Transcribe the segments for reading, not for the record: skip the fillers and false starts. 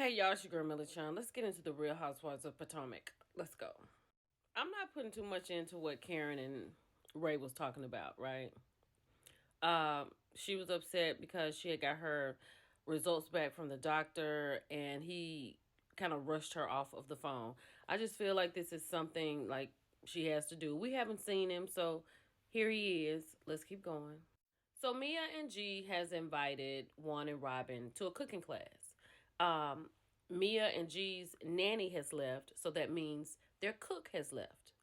Hey y'all, it's your girl Millie Chan. Let's get into the Real Housewives of Potomac. Let's go. I'm not putting too much into what Karen and Ray was talking about, right? She was upset because she had got her results back from the doctor and he kind of rushed her off of the phone. I just feel like this is something like she has to do. We haven't seen him, so here he is. Let's keep going. So Mia and G has invited Juan and Robin to a cooking class. Um, Mia and G's nanny has left, so that means their cook has left.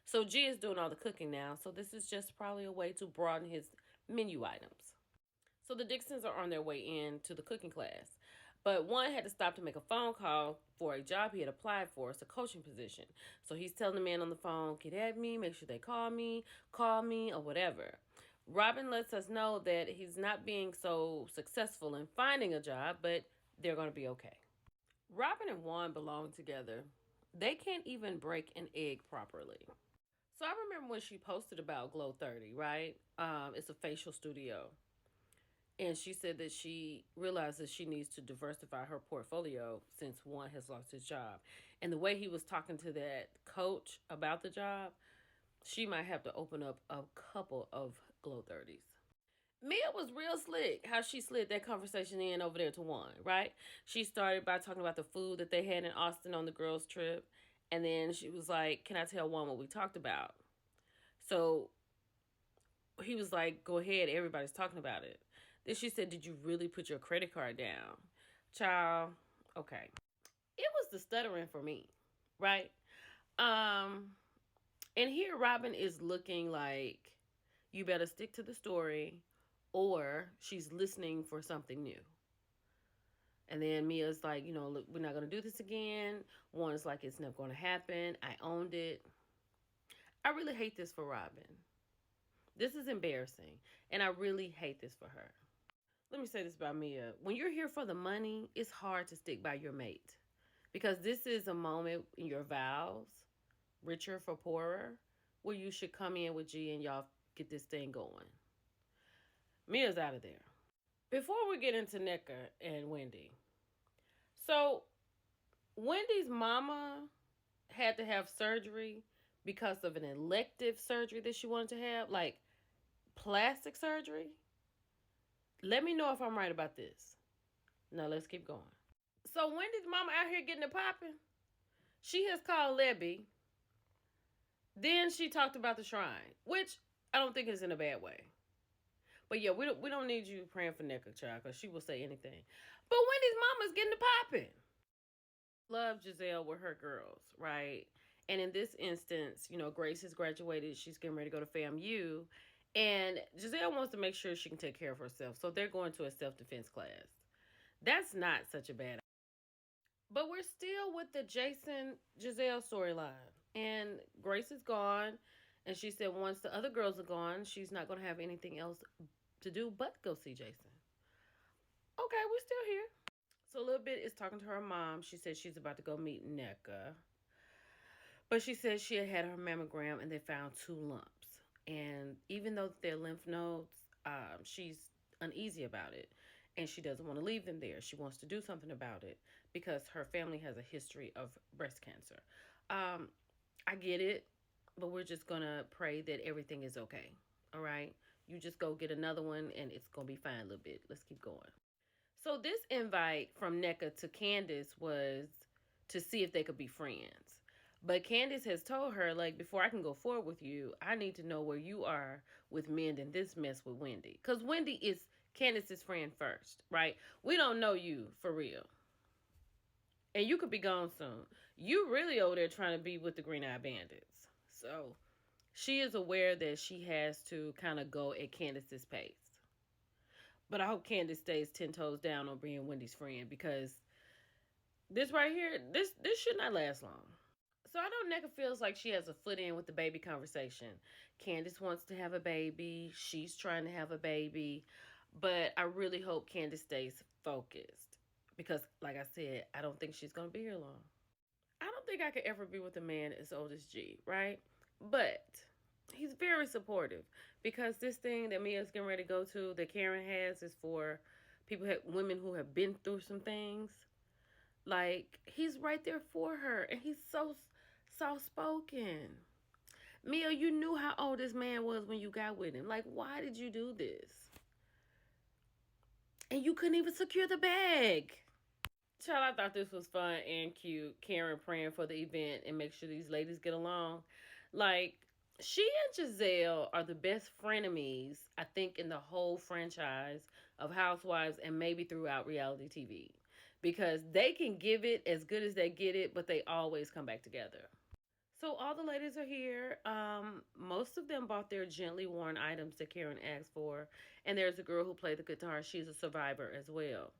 So G is doing all the cooking now, so this is just probably a way to broaden his menu items. So the Dixons are on their way in to the cooking class. But one had to stop to make a phone call for a job he had applied for. It's a coaching position. So he's telling the man on the phone, get at me, make sure they call me, or whatever. Robin lets us know that he's not being so successful in finding a job, but they're going to be okay. Robin and Juan belong together. They can't even break an egg properly. So I remember when she posted about Glow 30, right? It's a facial studio. And she said that she realizes she needs to diversify her portfolio since Juan has lost his job. And the way he was talking to that coach about the job, she might have to open up a couple of Glow 30s. Mia was real slick how she slid that conversation in over there to Juan, right? She started by talking about the food that they had in Austin on the girls' trip. And then she was like, can I tell Juan what we talked about? So he was like, go ahead, everybody's talking about it. Then she said, did you really put your credit card down? Child, okay. It was the stuttering for me, right? Um, and here Robin is looking like you better stick to the story or she's listening for something new. And then Mia's like, look, we're not going to do this again. Juan's like, it's never going to happen. I owned it. I really hate this for Robin. This is embarrassing. And I really hate this for her. Let me say this about Mia. When you're here for the money, it's hard to stick by your mate. Because this is a moment in your vows, richer for poorer, where you should come in with G and y'all get this thing going. Mia's out of there. Before we get into Nneka and Wendy. So, Wendy's mama had to have surgery because of an elective surgery that she wanted to have, like plastic surgery. Let me know if I'm right about this. Now, let's keep going. So, Wendy's mama out here getting it popping. She has called Lebby. Then she talked about the shrine, which I don't think is in a bad way. But yeah, we don't need you praying for Nneka, child, because she will say anything. But Wendy's mama's getting it popping. Love Jazelle with her girls, right? And in this instance, Grace has graduated. She's getting ready to go to FAMU. And Jazelle wants to make sure she can take care of herself. So they're going to a self-defense class. That's not such a bad idea. But we're still with the Jason Jazelle storyline. And Grace is gone. And she said once the other girls are gone, she's not going to have anything else to do but go see Jason. Okay, we're still here. So a little bit is talking to her mom. She said she's about to go meet Nneka. But she said she had her mammogram and they found 2 lumps. And even though they're lymph nodes, she's uneasy about it. And she doesn't want to leave them there. She wants to do something about it because her family has a history of breast cancer. I get it, but we're just going to pray that everything is okay. All right? You just go get another one and it's going to be fine a little bit. Let's keep going. So this invite from Nneka to Candace was to see if they could be friends. But Candace has told her, like, before I can go forward with you, I need to know where you are with mending this mess with Wendy. Because Wendy is Candace's friend first, right? We don't know you for real. And you could be gone soon. You really over there trying to be with the Green Eye Bandits. So she is aware that she has to kind of go at Candace's pace. But I hope Candace stays 10 toes down on being Wendy's friend because this right here, this should not last long. So I know Nneka feels like she has a foot in with the baby conversation. Candace wants to have a baby. She's trying to have a baby. But I really hope Candace stays focused. Because, like I said, I don't think she's going to be here long. I don't think I could ever be with a man as old as G, right? But he's very supportive. Because this thing that Mia's getting ready to go to, that Karen has, is for women who have been through some things. Like, he's right there for her, and he's so soft spoken. Mia, you knew how old this man was when you got with him. Like, why did you do this? And you couldn't even secure the bag. Child, I thought this was fun and cute. Karen praying for the event and make sure these ladies get along. Like, she and Jazelle are the best frenemies, I think, in the whole franchise of Housewives and maybe throughout reality TV. Because they can give it as good as they get it, but they always come back together. So all the ladies are here. Most of them bought their gently worn items that Karen asked for. And there's a girl who played the guitar. She's a survivor as well.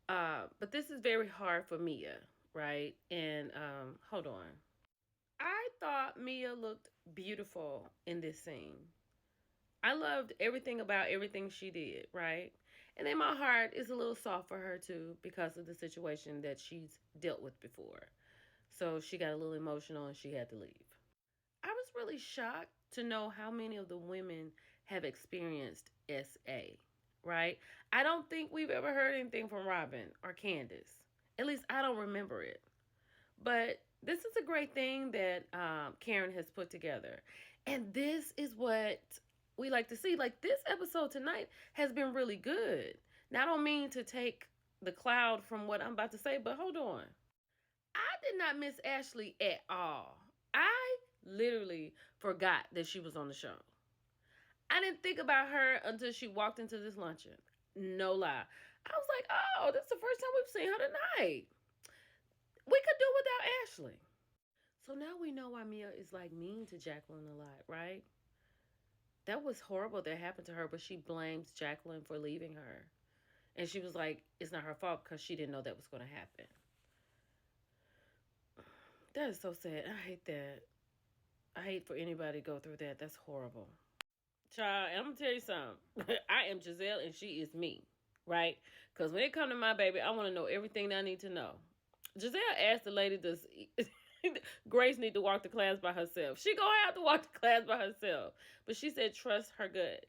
But this is very hard for Mia, right? And hold on. I thought Mia looked beautiful in this scene. I loved everything about everything she did, right? And then my heart is a little soft for her too because of the situation that she's dealt with before. So she got a little emotional and she had to leave. I was really shocked to know how many of the women have experienced SA, right? I don't think we've ever heard anything from Robin or Candace. At least I don't remember it. But this is a great thing that Karen has put together. And this is what we like to see. Like, this episode tonight has been really good. Now, I don't mean to take the cloud from what I'm about to say, but hold on. I did not miss Ashley at all. I literally forgot that she was on the show. I didn't think about her until she walked into this luncheon. No lie. I was like, oh, this is the first time we've seen her tonight. We could do without Ashley. So now we know why Mia is like mean to Jacqueline a lot, right? That was horrible that happened to her, but she blames Jacqueline for leaving her. And she was like, it's not her fault because she didn't know that was going to happen. That is so sad. I hate that. I hate for anybody to go through that. That's horrible. Child, I'm going to tell you something. I am Jazelle and she is me, right? Because when it comes to my baby, I want to know everything that I need to know. Jazelle asked the lady, does Grace need to walk to class by herself? She gonna have to walk to class by herself. But she said trust her gut.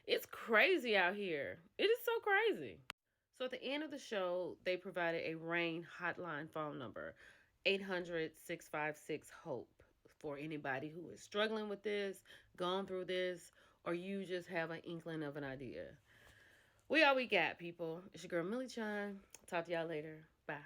It's crazy out here. It is so crazy. So at the end of the show, they provided a RAIN hotline phone number, 800-656-HOPE, for anybody who is struggling with this, gone through this, or you just have an inkling of an idea. We all we got, people. It's your girl, Millie Chan. Talk to y'all later. Bye.